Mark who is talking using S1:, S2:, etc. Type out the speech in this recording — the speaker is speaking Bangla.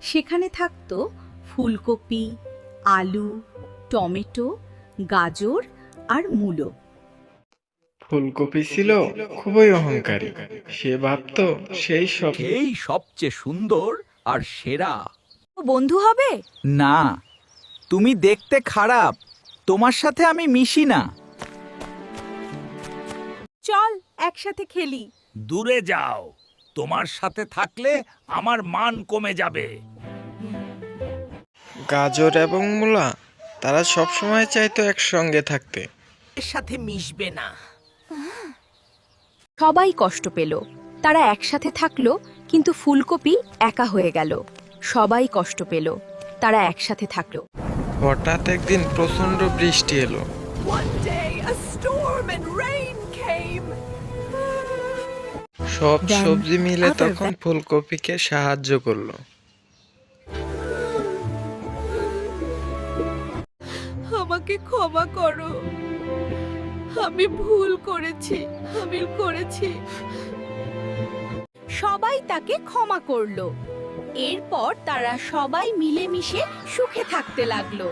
S1: সেখানে থাকতো ফুলকপি, আলু, টমেটো, গাজর আর মূলো।
S2: ফুলকপি ছিল খুবই অহংকারী। সে ভাবতো সেই সব।
S3: সেই সবচেয়ে সুন্দর আর সেরা।
S1: বন্ধু হবে?
S3: না, তুমি দেখতে খারাপ, তোমার সাথে আমি মিশি না।
S1: চল একসাথে খেলি।
S3: দূরে যাও, তোমার সাথে থাকলে আমার মান কমে যাবে।
S2: গাজর এবং মূলা, তারা সবসময় চাইতো একসঙ্গে থাকতে।
S3: এর সাথে মিশবে না।
S1: সবাই কষ্ট পেল। তারা একসাথে থাকলো, কিন্তু ফুলকপি একা হয়ে গেল। সবাই কষ্ট পেল। তারা একসাথে থাকলো।
S2: হঠাৎ একদিন প্রচন্ড বৃষ্টি এলো।
S4: One day, a storm and rain came.
S2: সব
S1: Then
S2: সবজি মিলে
S1: other
S2: তখন ফুলকপিকে সাহায্য করলো।
S4: আমাকে ক্ষমা করো, আমি ভুল করেছি।
S1: সবাই তাকে ক্ষমা করলো। এরপর তারা সবাই মিলেমিশে সুখে থাকতে লাগলো।